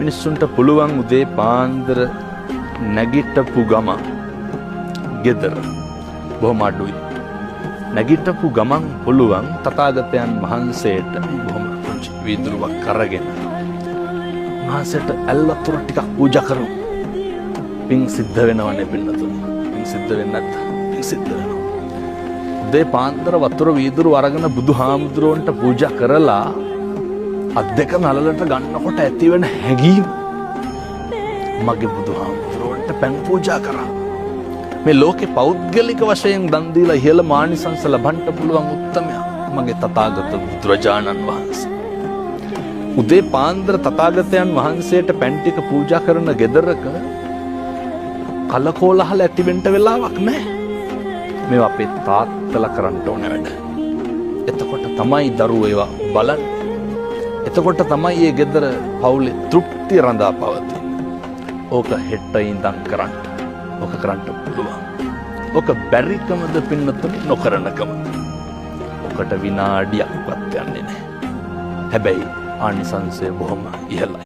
මිනිස්සුන්ට පුළුවන් උදේ පාන්දර නැගිටපු ගමන් ගෙදර බොහොම අඩුයි. නැගිටපු ගමන් පුළුවන් තථාගතයන් වහන්සේට බොහොම පුංචි වීදුරුවක් අරගෙන වහන්සේට ඇල්වතුර ටිකක් පූජා කරමු. පින් සිද්ධ වෙනවනේ පින්නතුනි. පින් සිද්ධ වෙන්නේ නැත්නම් පින් සිද්ධ වෙනවා. උදේ පාන්දර වතුර වීදුරු අරගෙන බුදුහාමුදුරුවන්ට පූජා කරලා අත් දෙක නළලට ගන්නකොට ඇතිවෙන හැඟීම මගේ බුදුහාමුදුරුවන්ට පැන් පූජා කරා. මේ ලෝකේ පෞද්ගලික වශයෙන් දන් දීලා ඉහළ මානිසංස ලබන්න පුළුවන් උත්තමයා මගේ තථාගත බුදුරජාණන් වහන්සේ. උදේ පාන්දර තථාගතයන් වහන්සේට පැන් ටික පූජා කරන ගෙදරක කලකෝලහල ඇති වෙන්න වෙලාවක් නැහැ. මේවා අපේ තාත්තලා කරන්න ඕන වැඩ. එතකොට තමයි දරුවෝ ඒවා බලන්නේ. එතකොට තමයි මේ ගෙදර පවුලේ තෘප්තිය රඳා පවතින්නේ. ඕක හෙට ඉඳන් කරන්න. ඕක කරන්න පුළුවන්. ඕක බැරිකමද පින්නතුනි නොකරනකම. ඔකට විනාඩියක්වත් යන්නේ නැහැ. හැබැයි ආනිසංසය බොහොම ඉහළයි.